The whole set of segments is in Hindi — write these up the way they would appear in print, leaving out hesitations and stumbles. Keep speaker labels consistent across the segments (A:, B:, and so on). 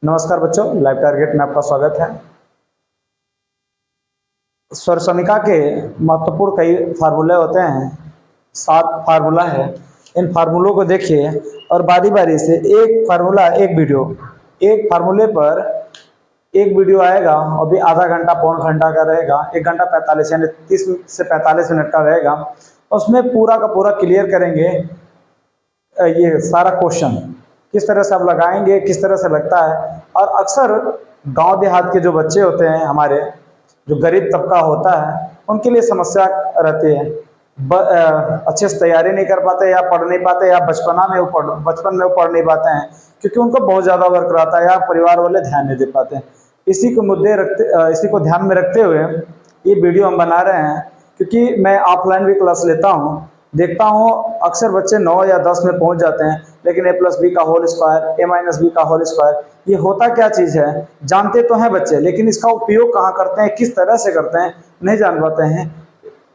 A: नमस्कार बच्चों, लाइव टारगेट में आपका स्वागत है। स्वर समीक्षा के महत्वपूर्ण कई फार्मूले होते हैं। 7 फार्मूला है। इन फार्मूलों को देखिए और बारी बारी से एक फार्मूला एक फार्मूले पर एक वीडियो आएगा और भी आधा घंटा पौन घंटा का रहेगा। 1 घंटा 45 यानी 30 से 45 मिनट का रहेगा। उसमें पूरा का पूरा क्लियर करेंगे ये सारा क्वेश्चन किस तरह से आप लगाएंगे, किस तरह से लगता है। और अक्सर गांव देहात के जो बच्चे होते हैं, हमारे जो गरीब तबका होता है, उनके लिए समस्या रहती है। अच्छे से तैयारी नहीं कर पाते या पढ़ नहीं पाते या बचपन में वो पढ़ नहीं पाते हैं क्योंकि उनको बहुत ज़्यादा वर्क रहता है या परिवार वाले ध्यान नहीं दे पाते हैं। इसी को ध्यान में रखते हुए ये वीडियो हम बना रहे हैं, क्योंकि मैं ऑफलाइन भी क्लास लेता हूँ। देखता हूँ अक्सर बच्चे 9 या 10 में पहुँच जाते हैं, लेकिन a+b का होल स्क्वायर, a-b का होल स्क्वायर, ये होता क्या चीज़ है जानते तो हैं बच्चे, लेकिन इसका उपयोग कहाँ करते हैं, किस तरह से करते हैं, नहीं जान पाते हैं।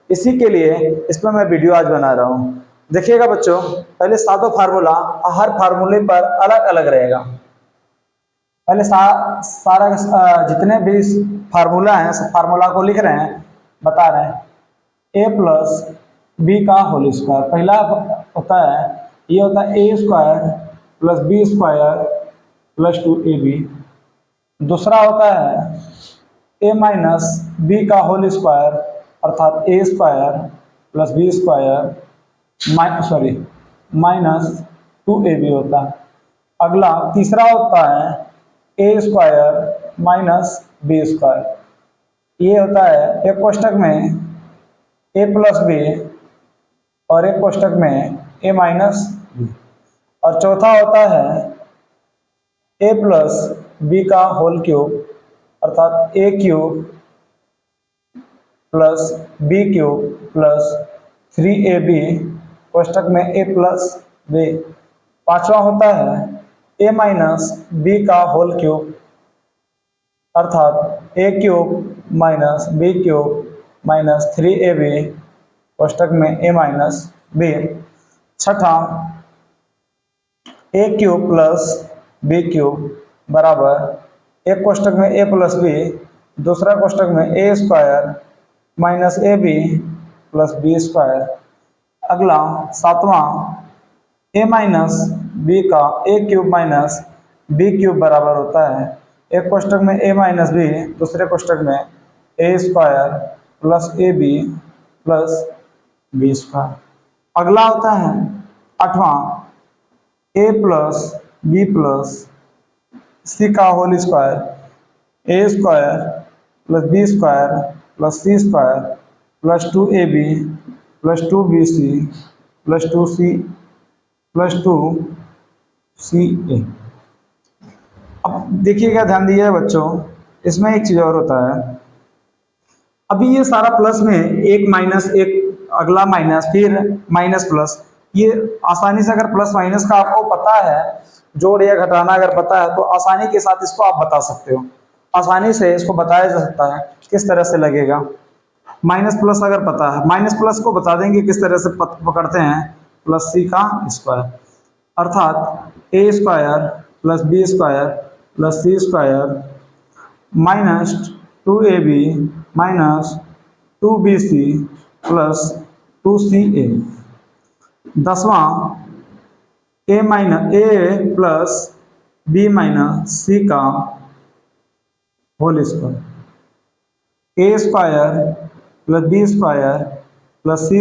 A: इसी के लिए इस पर मैं वीडियो आज बना रहा हूँ। देखिएगा बच्चों, पहले सातों फार्मूला हर फार्मूले पर अलग अलग रहेगा। पहले सारा जितने भी फार्मूला हैं सब फार्मूला को लिख रहे हैं, बता रहे हैं। a+b का होल स्क्वायर पहला होता है, ये होता है a² + b² + 2ab। दूसरा होता है a-b का होल स्क्वायर अर्थात a² + b² -2ab होता है। अगला तीसरा होता है a² - b²। ये होता है एक कोष्टक में a+b और एक कोष्टक में a-b। और चौथा होता है a+b का होल क्यूब अर्थात a³ + b³ + 3ab कोष्टक में a+b। पांचवा होता है a-b का होल क्यूब अर्थात a³ - b³ - 3ab कोष्टक में a-b। छठा a³ + b³ बराबर एक कोष्टक में a+b, दूसरा कोष्टक में a² - ab + b²। अगला सातवां a-b का a³ - b³ बराबर होता है एक कोष्टक में a-b, दूसरे कोष्टक में a² + ab + b²। अगला होता है आठवां a+b + c का whole square a² + b² + c² + 2ab + 2bc + 2ca। अब देखिएगा, ध्यान दीजिए बच्चों, इसमें एक चीज और होता है। अभी ये सारा प्लस में एक माइनस, एक अगला माइनस, फिर माइनस प्लस, ये आसानी से अगर प्लस माइनस का आपको पता है, जोड़ या घटाना अगर पता है, तो आसानी के साथ इसको आप बता सकते हो। आसानी से इसको बताया जा सकता है किस तरह से लगेगा। माइनस प्लस अगर पता है, माइनस प्लस को बता देंगे किस तरह से पकड़ते हैं, +c का स्क्वायर अर्थात a² + b² + c² -2ab -2bc + 2ca। दसवां a + b - c का whole square a² + b² + c²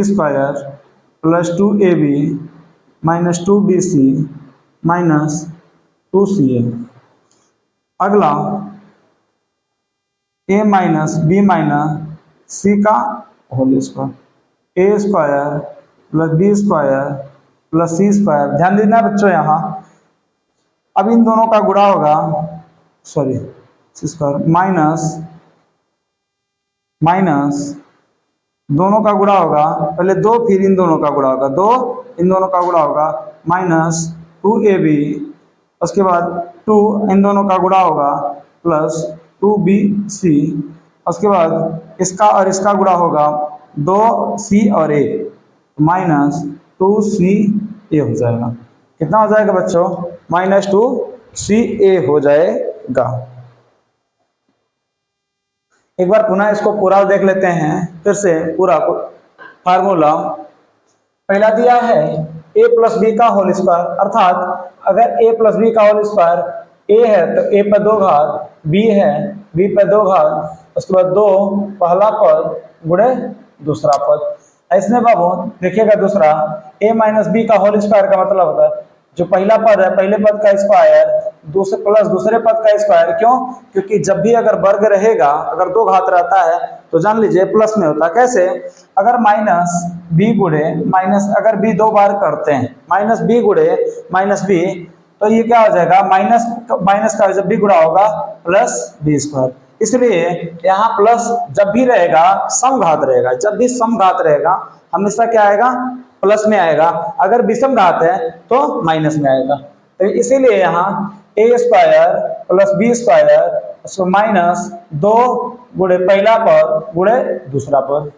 A: + 2ab -2bc -2ca। अगला a - b - c का whole square a² + b² + c²। ध्यान देना बच्चों, यहाँ अब इन दोनों का गुणा होगा, माइनस दोनों का गुणा होगा, पहले 2 फिर इन दोनों का गुणा होगा, 2 इन दोनों का गुणा होगा -2ab, उसके बाद 2 इन दोनों का गुणा होगा +2bc, उसके बाद इसका और इसका गुणा होगा 2c और a -2ca हो जाएगा। कितना हो जाएगा बच्चों? -2ca हो जाएगा। जाएगा। एक बार पुनः इसको पूरा देख लेते हैं, फिर से पूरा फार्मूला। पहला दिया है a प्लस बी का होल स्क्वायर, अर्थात अगर a प्लस बी का होल स्क्वायर a है तो a पर 2 घात, b है b पर 2 घात, उसके बाद 2 पहला पद गुणे दूसरा पद। इसमें बाबू देखिएगा दूसरा a माइनस बी का होल स्क्वायर का मतलब होता है जो पहला पद है पहले पद का स्क्वायर दूसरे प्लस दूसरे पद का स्क्वायर। क्यों? क्योंकि जब भी अगर वर्ग रहेगा, अगर 2 घात रहता है तो जान लीजिए प्लस में होता है। कैसे? अगर माइनस बी गुणे माइनस, अगर बी 2 बार करते हैं माइनस बी गुणे माइनस बी, तो ये क्या हो जाएगा, माइनस माइनस का जब भी गुणा होगा प्लस बी स्क्वायर। इसलिए यहाँ प्लस जब भी रहेगा सम घात रहेगा, जब भी सम घात रहेगा हमेशा क्या आएगा, प्लस में आएगा। अगर विषम घात है तो माइनस में आएगा। तो इसीलिए यहाँ A square plus B square minus 2 गुणे पहला पद गुणे दूसरा पद।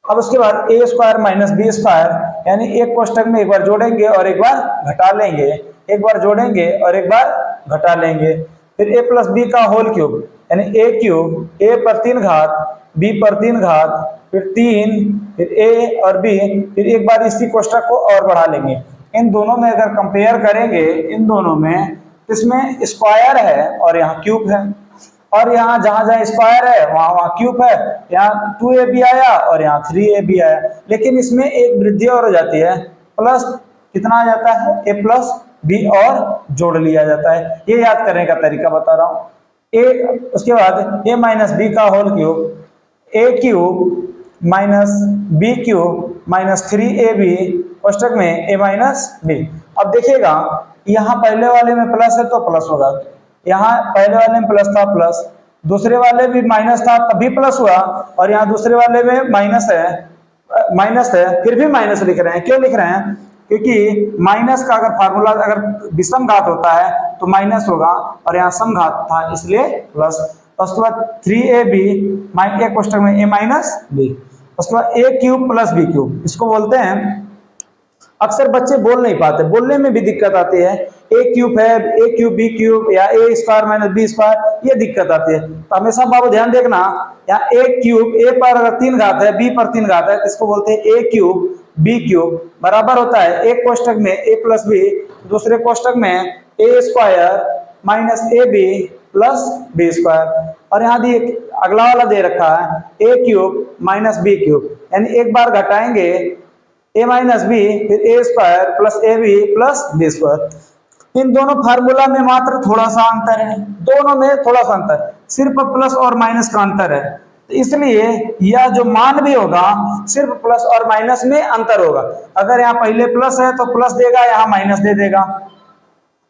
A: अब उसके बाद ए स्क्वायर माइनस बी स्क्वायर, यानी एक कोष्टक में एक बार जोड़ेंगे और एक बार घटा लेंगे, एक बार जोड़ेंगे और एक बार घटा लेंगे। फिर ए प्लस बी का होल क्यूब, यानी ए क्यूब, ए पर 3 घात बी पर 3 घात, फिर 3, फिर ए और बी, फिर एक बार इसी कोष्टक को और बढ़ा लेंगे। इन दोनों में अगर कंपेयर करेंगे, इन दोनों में, इसमें स्क्वायर है और यहाँ क्यूब है, और यहाँ जहां जहां स्क्वायर है वहां वहां क्यूब है। यहाँ 2ab आया और यहाँ 3ab आया, लेकिन इसमें एक वृद्धि और हो जाती है, प्लस कितना आ जाता है, a प्लस बी और जोड़ लिया जाता है। ये याद करने का तरीका बता रहा हूँ। ए उसके बाद a माइनस बी का whole cube, a cube minus B cube minus 3ab कोष्टक में a माइनस बी। अब देखिएगा यहाँ पहले वाले में प्लस है तो प्लस होगा, यहाँ पहले वाले में प्लस था प्लस, दूसरे वाले भी माइनस था तभी प्लस हुआ, और यहाँ दूसरे वाले में माइनस है फिर भी माइनस लिख रहे हैं। क्यों लिख रहे हैं? क्योंकि माइनस का अगर फार्मूला अगर विषम घात होता है तो माइनस होगा, और यहाँ सम घात था इसलिए प्लस। उसके बाद 3ab एक कोष्टक में a माइनस बी, उसके बाद a cube plus b cube, इसको बोलते हैं, अक्सर बच्चे बोल नहीं पाते, बोलने में भी दिक्कत आती है। ए क्यूब है, ए क्यूब बी क्यूब, या ए स्क्वायर माइनस बी स्क्वायर, ये दिक्कत आती है। तो हमेशा बाबू ध्यान देखना, यहाँ ए क्यूब, ए पर अगर 3 घात है बी पर 3 घात है तो इसको बोलते हैं ए क्यूब बी क्यूब, बराबर होता है एक कोष्टक में ए प्लस बी, दूसरे कोष्टक में A square minus A B plus B square. और यहाँ दिए अगला वाला दे रखा है A cube minus B cube, यानी एक बार घटाएंगे a माइनस बी, फिर a square plus A B plus B square. इन दोनों फार्मूला में मात्र थोड़ा सा अंतर है, दोनों में थोड़ा सा अंतर, सिर्फ प्लस और माइनस का अंतर है। तो इसलिए यह जो मान भी होगा सिर्फ प्लस और माइनस में अंतर होगा। अगर यहाँ पहले प्लस है तो प्लस देगा, यहाँ माइनस दे देगा,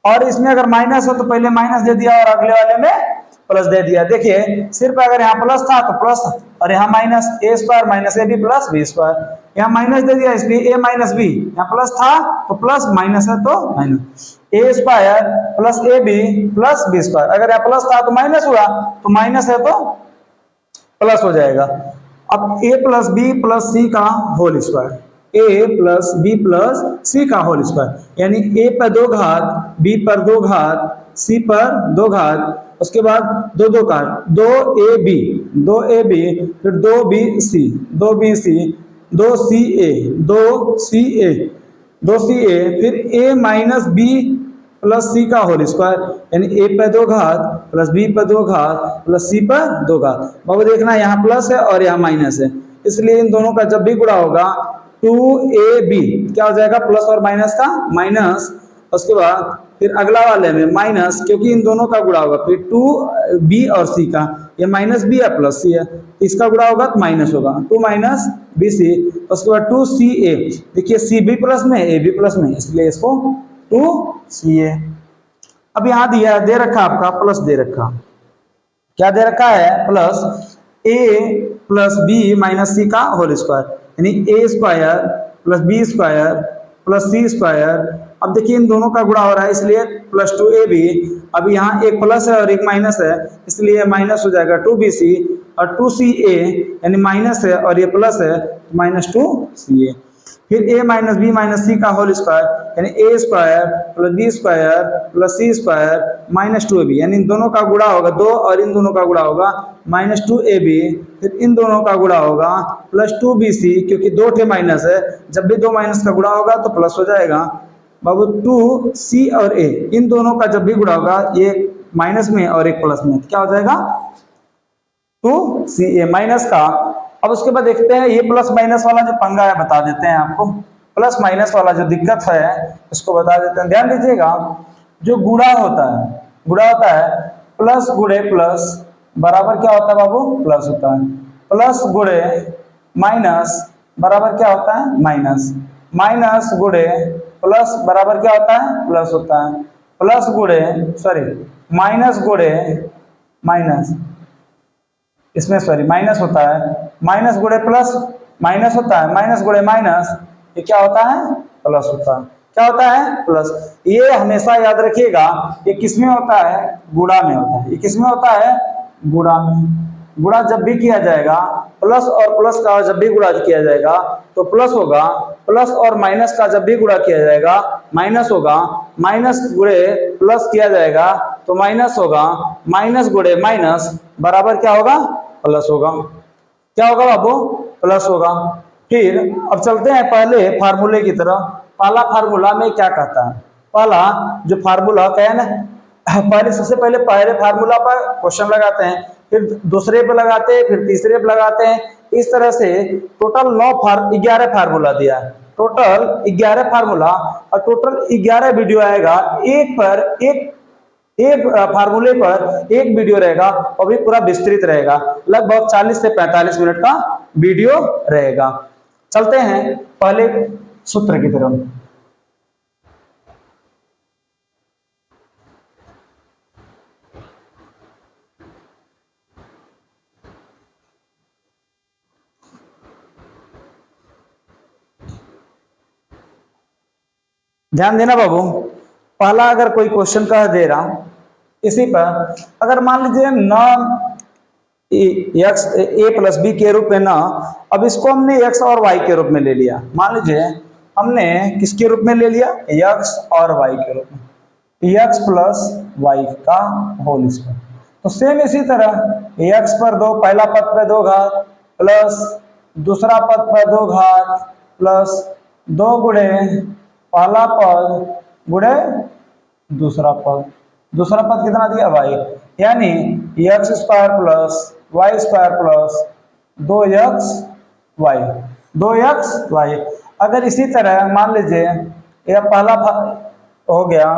A: और इसमें अगर माइनस हो तो पहले माइनस दे दिया और अगले वाले में प्लस दे दिया। देखिए सिर्फ अगर यहाँ प्लस था तो प्लस, और यहाँ minus a square minus A B plus B square, यहाँ माइनस दे दिया इसलिए ए माइनस बी, यहाँ प्लस था तो प्लस, माइनस है तो minus, a square plus A B plus B square. अगर यहाँ प्लस था तो माइनस हुआ, तो माइनस है तो प्लस हो जाएगा। अब ए प्लस बी प्लस सी का होल स्क्वायर, ए प्लस बी प्लस सी का होल स्क्वायर, यानी ए पर 2 घात, बी पर 2 घात, सी पर 2 घात, उसके बाद 2 का 2ab, फिर 2bc, 2ca, फिर a माइनस बी प्लस सी का होल स्क्वायर, यानी a पर 2 घात प्लस b पर 2 घात प्लस c पर 2 घात। बाबू देखना यहाँ प्लस है और यहाँ माइनस है, इसलिए इन दोनों का जब भी गुणा होगा 2ab क्या हो जाएगा, प्लस और माइनस का माइनस, उसके बाद फिर अगला वाले में माइनस, क्योंकि इन दोनों का गुणा होगा, फिर 2b और c का, ये माइनस बी है प्लस सी है, इसका गुणा होगा तो माइनस होगा, 2 माइनस बी सी, उसके बाद 2ca, देखिए सी बी प्लस में ए बी प्लस में, इसलिए इसको 2ca। अब यहाँ दिया दे रखा आपका प्लस दे रखा, क्या दे रखा है, plus a plus B minus C का होल स्क्वायर, यानी A square plus B square plus C square. अब देखिए इन दोनों का गुणा हो रहा है इसलिए प्लस 2ab, अब यहाँ एक प्लस है और एक माइनस है इसलिए माइनस हो जाएगा 2bc, और 2ca यानी माइनस है और ये प्लस है माइनस 2ca। फिर a minus B minus C का होल स्क्वायर यानी A square plus B square plus C square minus 2ab, यानी इन दोनों का गुणा होगा 2 और इन दोनों का गुणा होगा माइनस 2ab, फिर इन दोनों का गुणा होगा प्लस 2bc, क्योंकि दो ठे माइनस है, जब भी दो माइनस का गुणा होगा तो प्लस हो जाएगा बाबू। 2c और a इन दोनों का जब भी गुणा होगा, एक माइनस में और एक प्लस में, क्या हो जाएगा 2ca माइनस का। अब उसके बाद देखते हैं ये प्लस माइनस वाला जो पंगा है बता देते हैं आपको, प्लस माइनस वाला जो दिक्कत है इसको बता देते हैं। ध्यान दीजिएगा, जो गुणा होता है प्लस गुणे प्लस बराबर क्या होता है बाबू, प्लस होता है। प्लस गुणे माइनस बराबर क्या होता है, माइनस। माइनस गुणे प्लस बराबर क्या होता है, प्लस होता है। प्लस गुणे माइनस गुणे माइनस, इसमें माइनस होता है। माइनस गुणे प्लस माइनस होता है, माइनस गुणे माइनस, ये क्या होता है, प्लस होता है। क्या होता है, प्लस। ये हमेशा याद रखिएगा, ये किसमें होता है, गुणा में होता है। ये किसमें होता है, गुणा में। गुणा जब भी किया जाएगा, प्लस और प्लस का जब भी गुणा किया जाएगा तो प्लस होगा, प्लस और माइनस का जब भी गुणा किया जाएगा माइनस होगा, माइनस गुणे प्लस किया जाएगा तो माइनस होगा, माइनस गुणे माइनस बराबर क्या होगा, प्लस होगा। क्या होगा बाबू, प्लस होगा। फिर अब चलते हैं पहले फार्मूले की तरफ। पहला फार्मूला में क्या कहता है, पहला जो फार्मूला क्या है ना, सबसे पहले फार्मूला पर क्वेश्चन लगाते हैं, फिर दूसरे पे लगाते हैं, फिर तीसरे पे लगाते हैं। इस तरह से टोटल 11 फार्मूला दिया है, टोटल 11 फार्मूला, और टोटल 11 वीडियो आएगा। एक फार्मूले पर एक वीडियो रहेगा, और भी पूरा विस्तृत रहेगा, लगभग 40 से 45 मिनट का वीडियो रहेगा। चलते हैं पहले सूत्र की तरफ। ध्यान देना बाबू, पहला अगर कोई क्वेश्चन कह दे रहा हूं इसी पर, अगर मान लीजिए न एक्स ए प्लस बी के रूप में ना, अब इसको हमने एक्स और वाई के रूप में ले लिया। मान लीजिए हमने किसके रूप में ले लिया, एक्स और वाई के रूप में, एक्स प्लस वाई का होल स्क्वायर। तो सेम इसी तरह एक्स पर दो, पहला पद पे 2 घात प्लस दूसरा पद पर 2 घात प्लस 2 गुणे पहला पद गुणे दूसरा पद। दूसरा पद कितना दिया, वाई, यानी x square plus y square plus 2x y. अगर इसी तरह मान लीजिए यह पहला हो गया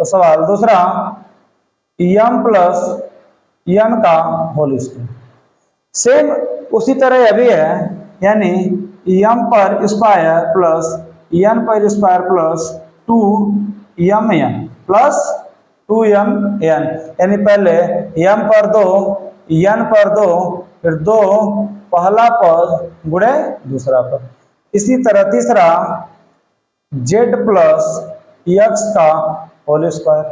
A: सवाल, दूसरा m प्लस n का होल स्क्वायर। सेम उसी तरह यह भी है, यानी m पर स्क्वायर प्लस n पर square plus 2mn plus 2mn, यानी पहले m पर 2 n पर 2 फिर 2 पहला पद गुणे दूसरा पद। इसी तरह तीसरा z प्लस x का होल स्क्वायर,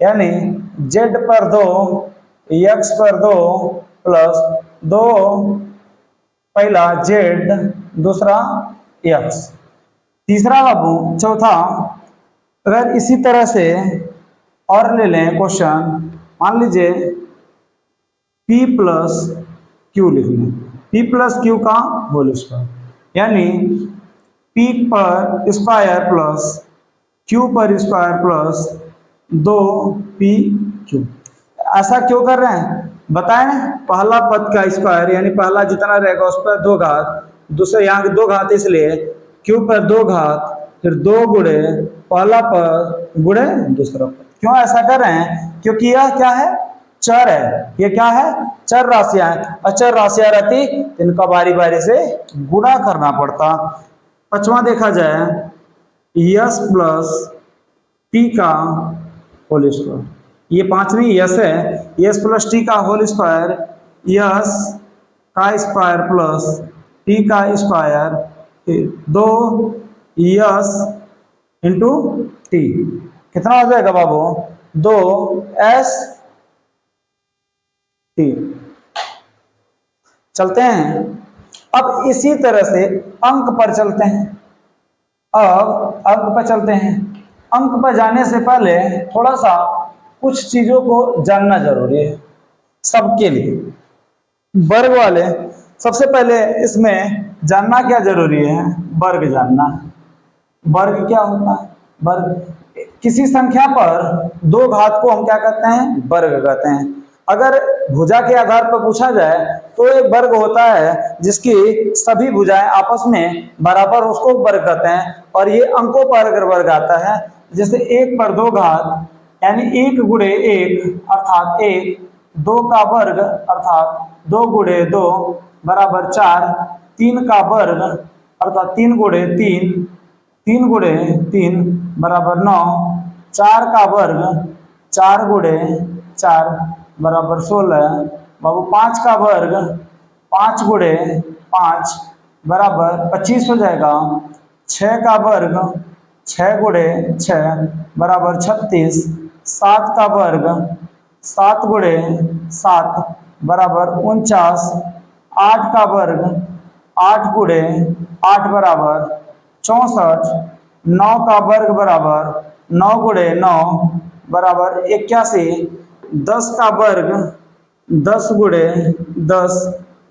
A: यानी z पर 2 x पर 2 प्लस 2 पहला z दूसरा x। तीसरा बाबू चौथा, अगर इसी तरह से और ले लें क्वेश्चन, मान लीजिए p प्लस क्यू लिख लें, p प्लस क्यू का होल स्क्वायर, यानी p पर स्क्वायर प्लस q पर स्क्वायर प्लस 2pq। ऐसा क्यों कर रहे हैं बताएं, पहला पद का स्क्वायर यानी पहला जितना रहेगा उस पर 2 घात, दूसरे यहाँ 2 घात, इसलिए q पर 2 घात फिर 2 गुणे पहला पद गुणे दूसरा पद। क्यों ऐसा कर रहे हैं, क्योंकि यह क्या है, चर है। ये क्या है, चर राशियां हैं, अचर राशियां रहती तो इनका बारी बारी से गुणा करना पड़ता। पांचवा देखा जाए यस प्लस टी का होल स्क्वायर, ये पांचवी यस है, यस प्लस टी का होल स्क्वायर, यस का स्क्वायर प्लस टी का स्क्वायर 2 यस इंटू टी, कितना हो जाएगा बाबू, 2s टी। चलते हैं अब इसी तरह से अंक पर चलते हैं। अब अंक पर चलते हैं। अंक पर जाने से पहले थोड़ा सा कुछ चीजों को जानना जरूरी है सबके लिए। वर्ग वाले सबसे पहले इसमें जानना क्या जरूरी है, वर्ग जानना। वर्ग क्या होता है? वर्ग किसी संख्या पर दो घात को हम क्या कहते हैं? वर्ग कहते हैं। अगर भुजा के आधार पर पूछा जाए तो एक वर्ग होता है जिसकी सभी भुजाएं आपस में बराबर, उसको वर्ग कहते हैं। और ये अंकों पर अगर वर्ग आता है, जैसे एक पर दो घात यानी एक गुणे एक अर्थात एक, दो का वर्ग अर्थात दो गुणे दो बराबर चार, तीन का वर्ग अर्थात तीन गुणे तीन, तीन गुणे तीन बराबर नौ, चार का वर्ग चार गुणे चार बराबर 16। बाबू पाँच का वर्ग पाँच गुणे पाँच बराबर 25 हो जाएगा। छः का वर्ग छः गुणे छः बराबर 36। सात का वर्ग सात गुणे सात बराबर 49। आठ का वर्ग आठ गुणे आठ बराबर 64। नौ का वर्ग बराबर नौ गुणे नौ बराबर 81। दस का वर्ग दस गुणे दस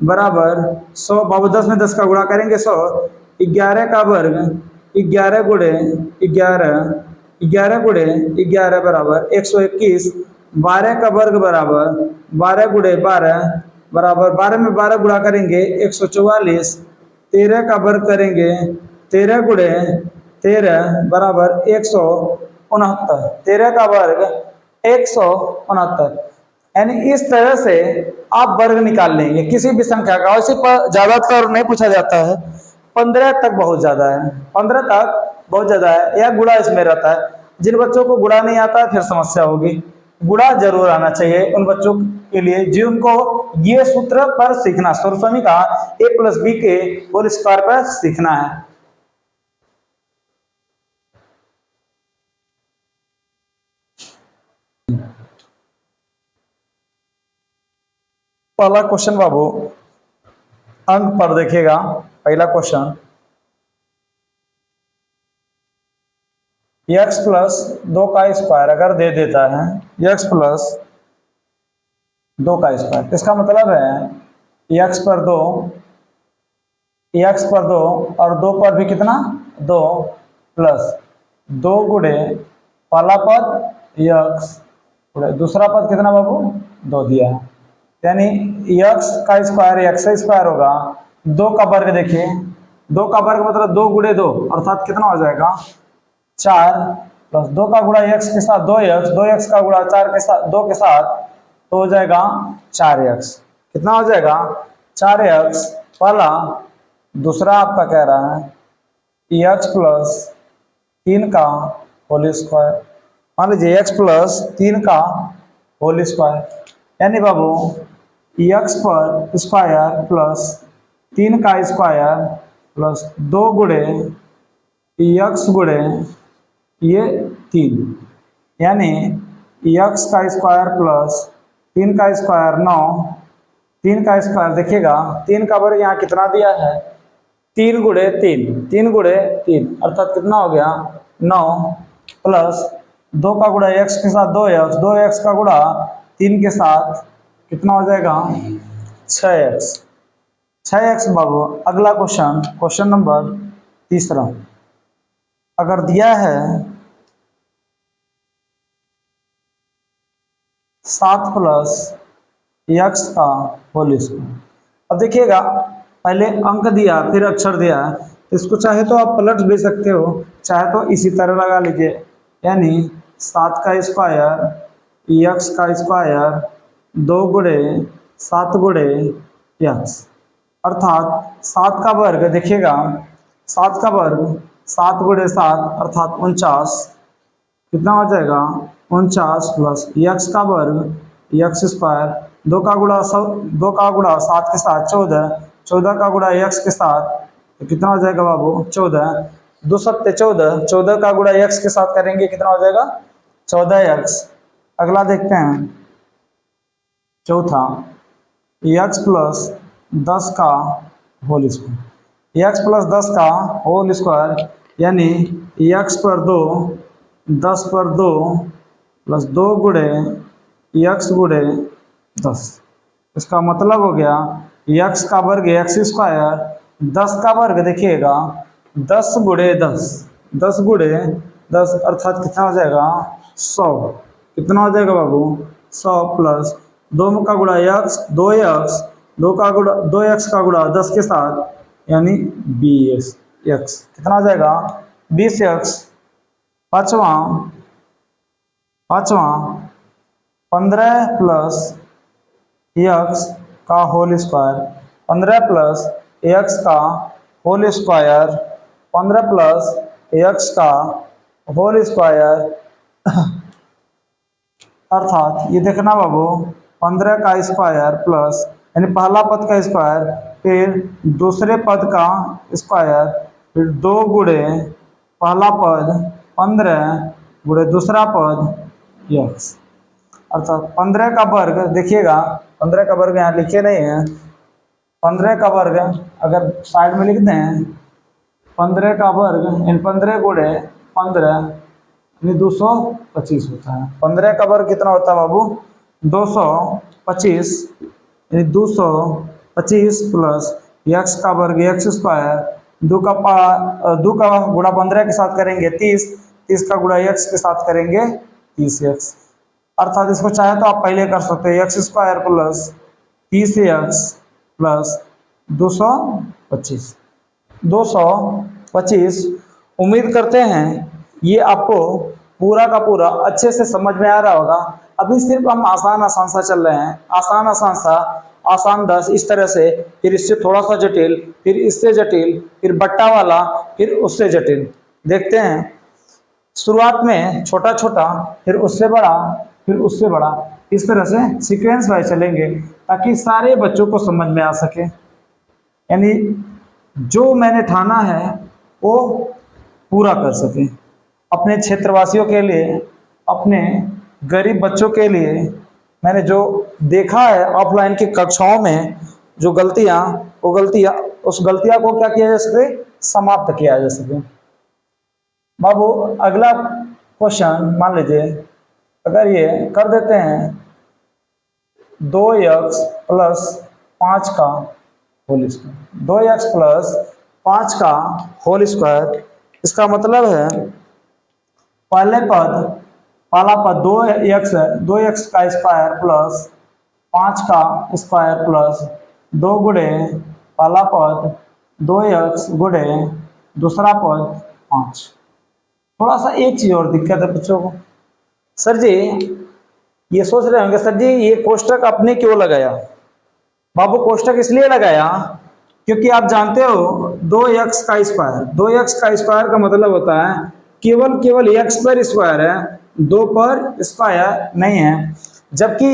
A: बराबर 100। बाबू 10 में 10 का गुणा करेंगे 100। 11 का वर्ग 11 गुणे 11, 11 गुणे 11 बराबर 121। 12 का वर्ग बराबर 12 गुणे 12 बराबर 12 में 12 गुणा करेंगे 144। 13 का वर्ग करेंगे 13 गुणे 13 बराबर 169। 13 का वर्ग 169। यानी इस तरह से आप वर्ग निकाल लेंगे किसी भी संख्या का। वैसे ज्यादातर नहीं पूछा जाता है, 15 तक बहुत ज्यादा है, 15 तक बहुत ज्यादा है, या गुणा इसमें रहता है। जिन बच्चों को गुणा नहीं आता फिर समस्या होगी। गुणा जरूर आना चाहिए उन बच्चों के लिए जिनको ये सूत्र पर सीखना, स्वरूपमी का a+b के होल स्क्वायर पर सीखना है। पहला क्वेश्चन बाबू अंक पर देखिएगा। पहला क्वेश्चन x प्लस दो का स्क्वायर अगर दे देता है, x प्लस दो का स्क्वायर, इसका मतलब है x पर दो, x पर दो और दो पर भी कितना दो प्लस दो गुणे पहला पद x दूसरा पद कितना बाबू दो दिया है। यानी x का स्क्वायर x का स्क्वायर होगा। दो का वर्ग देखिए, दो का वर्ग मतलब दो गुणे दो अर्थात कितना हो जाएगा चार, प्लस दो का गुणा x के साथ दो x, दो x का गुणा चार के साथ दो के साथ तो हो जाएगा 4x। कितना हो जाएगा 4x पहला। दूसरा आपका कह रहा है x प्लस तीन का होल स्क्वायर। मान लीजिए x प्लस तीन का होल स्क्वायर, यानी बाबू x पर स्क्वायर प्लस तीन का स्क्वायर प्लस दो गुणे x गुणे ये तीन, यानी x का स्क्वायर प्लस तीन का स्क्वायर 9, तीन का स्क्वायर देखिएगा तीन का वर्ग यहाँ कितना दिया है तीन गुणे तीन, तीन गुणे तीन अर्थात कितना हो गया 9, प्लस दो का गुणा x के साथ दो x, दो x का गुणा तीन के साथ कितना हो जाएगा 6x। 6x बाबू। अगला क्वेश्चन, क्वेश्चन नंबर तीसरा अगर दिया है 7 प्लस x का होल स्क्वायर। अब देखिएगा पहले अंक दिया फिर अक्षर दिया, इसको चाहे तो आप पलट भी सकते हो, चाहे तो इसी तरह लगा लीजिए। यानी 7 का स्क्वायर x का स्क्वायर दो गुणे 7 गुणे x अर्थात 7 का वर्ग देखिएगा 7 का वर्ग 7 गुणे 7 अर्थात 49। कितना हो जाएगा 49 प्लस x का वर्ग x स्क्वायर, दो का गुणा 7 के साथ 14, 14 का गुणा x के साथ तो कितना हो जाएगा बाबू 14, दो सत्ते 14, 14 का गुणा x के साथ करेंगे कितना हो जाएगा 14x। अगला देखते हैं चौथा x प्लस 10 का होल स्क्वायर। x प्लस 10 का होल स्क्वायर यानी x पर 2 10 पर 2 प्लस 2 गुणे x गुणे 10। इसका मतलब हो गया x का वर्ग एक्स स्क्वायर, 10 का वर्ग देखिएगा 10 गुणे 10, 10 गुणे 10 अर्थात कितना हो जाएगा 100। कितना हो जाएगा बाबू 100 प्लस 2 का गुणा x 2x, 2 का गुणा 2x का गुणा 10 के साथ यानी 20x। कितना हो जाएगा 20x। पांचवा 15 प्लस x का होल स्क्वायर, 15 प्लस x का होल स्क्वायर, 15 प्लस x का होल स्क्वायर अर्थात ये देखना बाबू 15 का स्क्वायर प्लस यानी पहला पद का स्क्वायर, फिर दूसरे पद का स्क्वायर, फिर 2 गुणे पहला पद 15 गुणे दूसरा पद x। अर्थात 15 का वर्ग देखिएगा, 15 का वर्ग यहाँ लिखे नहीं है, 15 का वर्ग अगर साइड में लिख दें 15 का वर्ग यानी 15 गुणे 15 यानी 225 होता है। 15 का वर्ग कितना होता है बाबू 225 यानी 225 प्लस x का वर्ग एक्स स्क्वायर, 2 का गुणा 15 के साथ करेंगे 30, 30 का गुणा x के साथ करेंगे 30x। अर्थात इसको चाहे तो आप पहले कर सकते हैं x square plus 30x plus 225। उम्मीद करते हैं ये आपको पूरा का पूरा अच्छे से समझ में आ रहा होगा। अभी सिर्फ हम आसान आसान सा चल रहे हैं, आसान आसान सा, आसान 10 इस तरह से, फिर इससे थोड़ा सा जटिल, फिर इससे जटिल, फिर बट्टा वाला, फिर उससे जटिल। देखते हैं शुरुआत में छोटा छोटा, फिर उससे बड़ा, फिर उससे बड़ा, इस तरह से सीक्वेंस वाइज चलेंगे ताकि सारे बच्चों को समझ में आ सके। यानी जो मैंने ठाना है वो पूरा कर सके अपने क्षेत्रवासियों के लिए, अपने गरीब बच्चों के लिए। मैंने जो देखा है ऑफलाइन की कक्षाओं में जो गलतियाँ, वो गलतियाँ, उस गलतियाँ को क्या किया जा सके, समाप्त किया जा सके। बाबू अगला क्वेश्चन मान लीजिए, अगर ये कर देते हैं 2x प्लस 5 का होल स्क्वायर, 2x प्लस 5 का होल स्क्वायर, इसका मतलब है पहला पद 2x है, 2x का स्क्वायर प्लस 5 का स्क्वायर प्लस 2 गुणे पहला पद 2x गुणे दूसरा पद 5। थोड़ा सा एक चीज और दिक्कत है बच्चों को, सर जी ये सोच रहे होंगे सर जी ये कोष्टक आपने क्यों लगाया। बाबू कोष्टक इसलिए लगाया क्योंकि आप जानते हो 2x का स्क्वायर, 2x का स्क्वायर का मतलब होता है केवल x पर स्क्वायर है, 2 पर स्क्वायर नहीं है। जबकि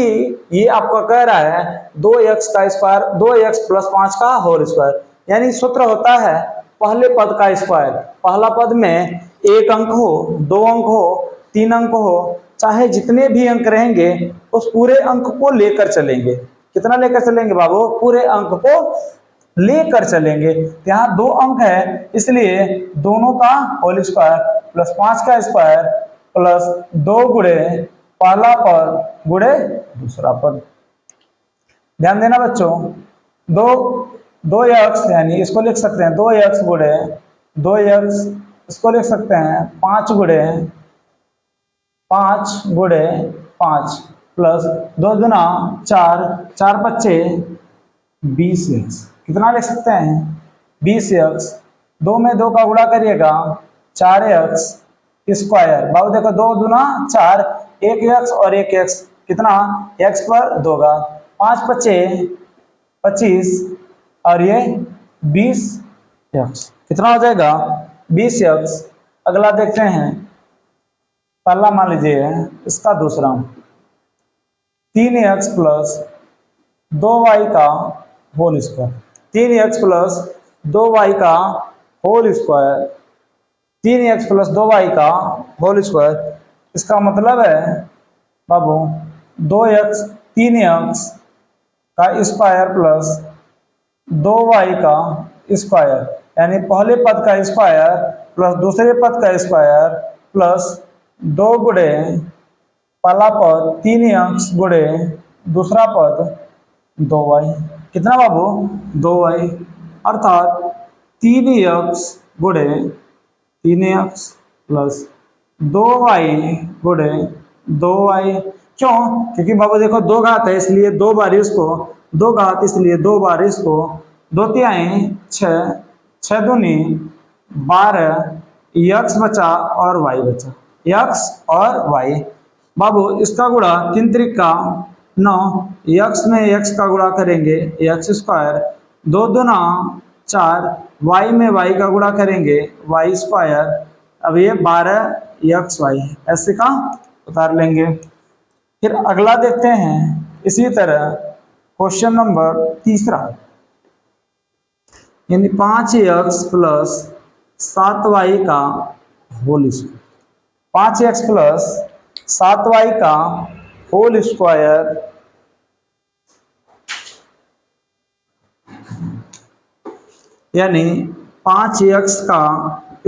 A: ये आपका कह रहा है 2x का स्क्वायर, 2x प्लस 5 का होल स्क्वायर, यानी सूत्र होता है पहले पद का स्क्वायर। पहला पद में 1 अंक हो, 2 अंक हो, 3 अंक हो, चाहे जितने भी अंक रहेंगे उस पूरे अंक को लेकर चलेंगे। कितना लेकर चलेंगे बाबू, पूरे अंक को लेकर चलेंगे। यहाँ 2 अंक है इसलिए दोनों का होल स्क्वायर प्लस 5 का स्क्वायर प्लस 2 गुणे पहला पद गुणे दूसरा पद। ध्यान देना बच्चों, 2x यानी इसको लिख सकते हैं 2x गुणे 2x, इसको लिख सकते हैं 5 गुणे 5 प्लस 2 गुना 4, 4 पच्चे 20x। कितना लिख सकते हैं 20x। 2 में 2 का गुणा करिएगा 4x स्क्वायर। बाबू देखो 2 दूना 4, 1x और 1x, कितना x पर 2 का 5 पच्चे 25 और ये 20x। कितना हो जाएगा 20x। अगला देखते हैं, पहला मान लीजिए इसका दूसरा 3x प्लस 2y का whole square, 3x plus 2y का whole square, 3x plus 2y का होल स्क्वायर। इसका मतलब है बाबू 2x 3x का स्क्वायर प्लस 2y का स्क्वायर, यानी पहले पद का स्क्वायर प्लस दूसरे पद का स्क्वायर प्लस 2 गुणे पहला पद 3x गुणे दूसरा पद 2y। कितना बाबू? 2y, अर्थात 3x गुणे 3x प्लस 2y गुणे 2y। क्यों? क्योंकि बाबू देखो 2 घात है इसलिए 2 बार इसको, 2 घात इसलिए 2 बार इसको, 2 तिहाई 6, 6 दूनी 12, x बचा और y बचा, x और y। बाबू इसका गुणा 3 त्रिका 9, x में x का गुणा करेंगे x स्क्वायर, 2 दूना 4, y में y का गुणा करेंगे y स्क्वायर। अब ये 12xy ऐसे का उतार लेंगे। फिर अगला देखते हैं इसी तरह क्वेश्चन नंबर तीसरा, यानी 5x प्लस 7y का whole square. 5x plus 7y का होल स्क्वायर यानी 5x का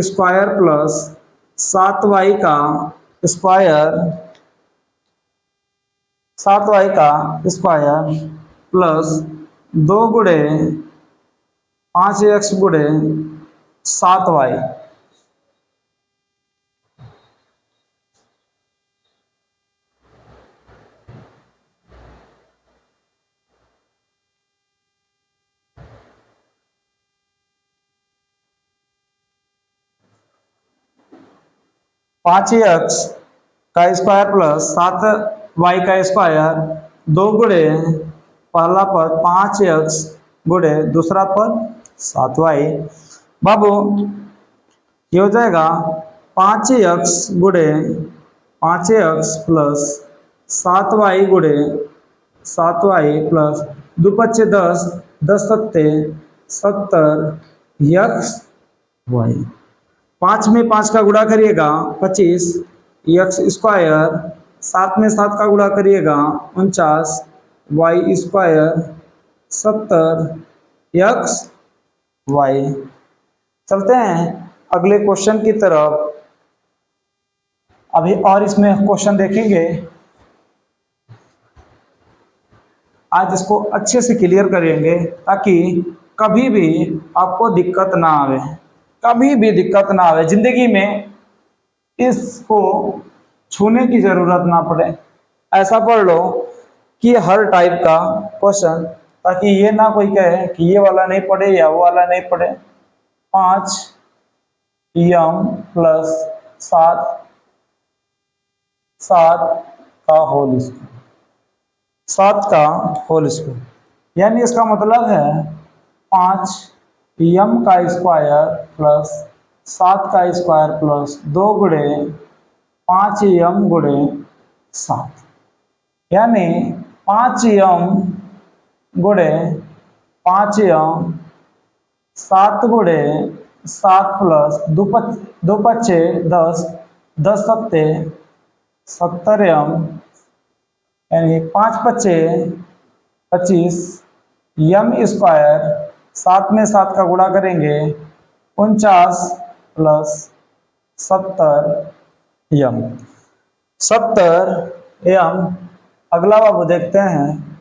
A: स्क्वायर प्लस 7y का स्क्वायर, 7y का स्क्वायर प्लस 2 गुणे 5x गुणे 7y। पाँच एक्स का स्क्वायर प्लस 7y का स्क्वायर, 2 गुणे पहला पद 5x गुणे दूसरा पद 7y। बाबू ये हो जाएगा 5x गुणे 5x प्लस 7y गुणे 7y प्लस 2 पच्चे 10, 10 सत्ते 70 x y। 5 में 5 का गुणा करिएगा 25 x स्क्वायर, 7 में 7 का गुणा करिएगा 49 y स्क्वायर 70 x y। चलते हैं अगले क्वेश्चन की तरफ। अभी और इसमें क्वेश्चन देखेंगे, आज इसको अच्छे से क्लियर करेंगे ताकि कभी भी आपको दिक्कत ना आवे, कभी भी दिक्कत ना आवे जिंदगी में, इसको छूने की जरूरत ना पड़े। ऐसा पढ़ लो कि हर टाइप का क्वेश्चन, ताकि ये ना कोई कहे कि ये वाला नहीं पढ़े या वो वाला नहीं पढ़े। 5m प्लस 7 का होल स्क्वायर, 7 का होल स्क्वायर, यानी इसका मतलब है 5m का स्क्वायर प्लस 7 का स्क्वायर प्लस 2 गुणे 5m गुणे 7, यानी 5m गुणे 5m 7 गुणे 7 प्लस 2 पच्चे 10, 10 सत्ते 70m, यानी 5 पच्चे 25 m स्क्वायर, 7 में 7 का गुणा करेंगे 49 प्लस 70m, 70m। अगला बाबू देखते हैं,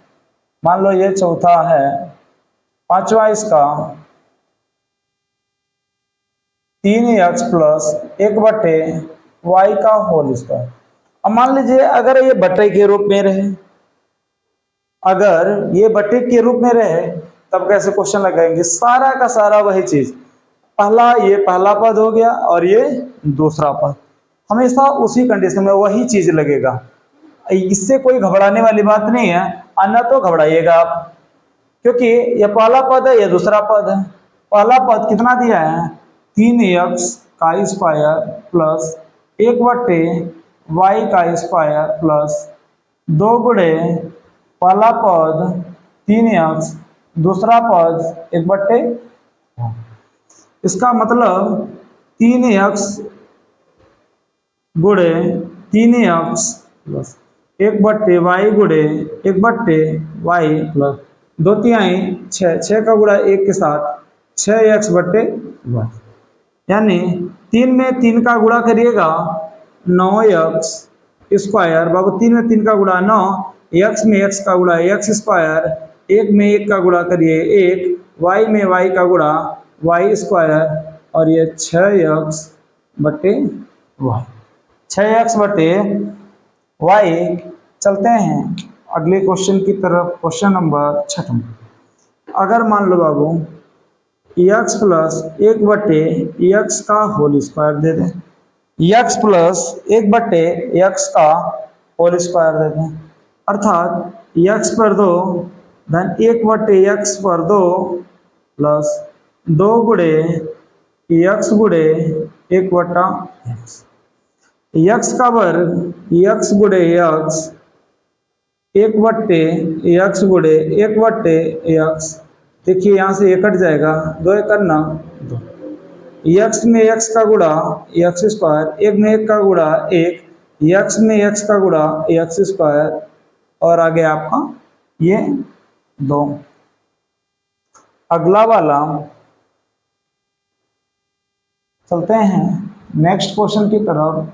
A: मान लो ये चौथा है, पांचवा इसका 3x प्लस 1/y का होल स्क्वायर। अब मान लीजिए अगर ये बटे के रूप में रहे, अगर ये बटे के रूप में रहे तब कैसे क्वेश्चन लगाएंगे? सारा का सारा वही चीज, ये पहला पद हो गया और ये दूसरा पद, हमेशा उसी कंडीशन में वही चीज लगेगा। इससे कोई घबराने वाली बात नहीं है, अन्ना तो घबराइएगा आप, क्योंकि ये पहला पद है, ये दूसरा पद है। पहला पद कितना दिया है? 3x का स्क्वायर प्लस 1/y का स्क्वायर प्लस 2 गुणे पहला पद 3x, दूसरा पद 1/। इसका मतलब 3x गुणे 3x प्लस 1/y गुणे 1/y प्लस 2 तिहाई 6 का गुणा 1 के साथ 6x/y, यानी 3 में 3 का गुणा करिएगा 9x स्क्वायर, बाबू 3 में 3 का गुणा 9, x में x का गुणा x स्क्वायर, 1 में 1 का गुणा करिए 1, y में y का गुणा y स्क्वायर, और ये 6x बटे y, 6x बटे y। चलते हैं अगले क्वेश्चन की तरफ, क्वेश्चन नंबर 6। अगर मान लो बाबू x प्लस 1 बटे x का होल स्क्वायर दे दें, x प्लस 1 बटे x का होल स्क्वायर दे दें, अर्थात x पर 2 धन 1 बटे x पर 2 प्लस 2 गुणे x गुणे 1 बटा x का वर्ग x गुणे x, 1 बटे x गुणे 1 बटे x। देखिए यहाँ से 1 कट जाएगा, 2 1 करना 2, x में x का गुणा x स्क्वायर, 1 में 1 का गुणा 1, x में x का गुणा x स्क्वायर, और आगे आपका ये 2। अगला वाला चलते हैं नेक्स्ट क्वेश्चन की तरफ।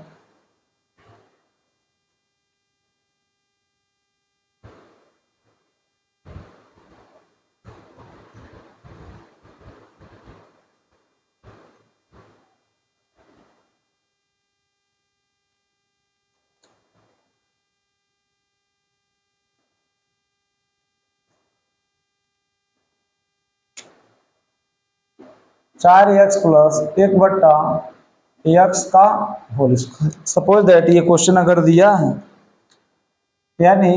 A: चार एक्स प्लस 1 बट्टा एक्स का होल स्क्वायर। सपोज दैट ये क्वेश्चन अगर दिया है, यानी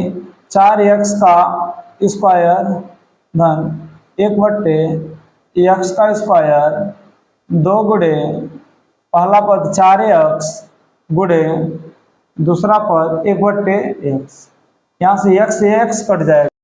A: 4x का स्क्वायर धन 1 बट्टे एक्स का स्क्वायर, 2 गुणे पहला पद 4x गुणे दूसरा पद 1 बट्टे एक्स। यहाँ से x कट जाएगा।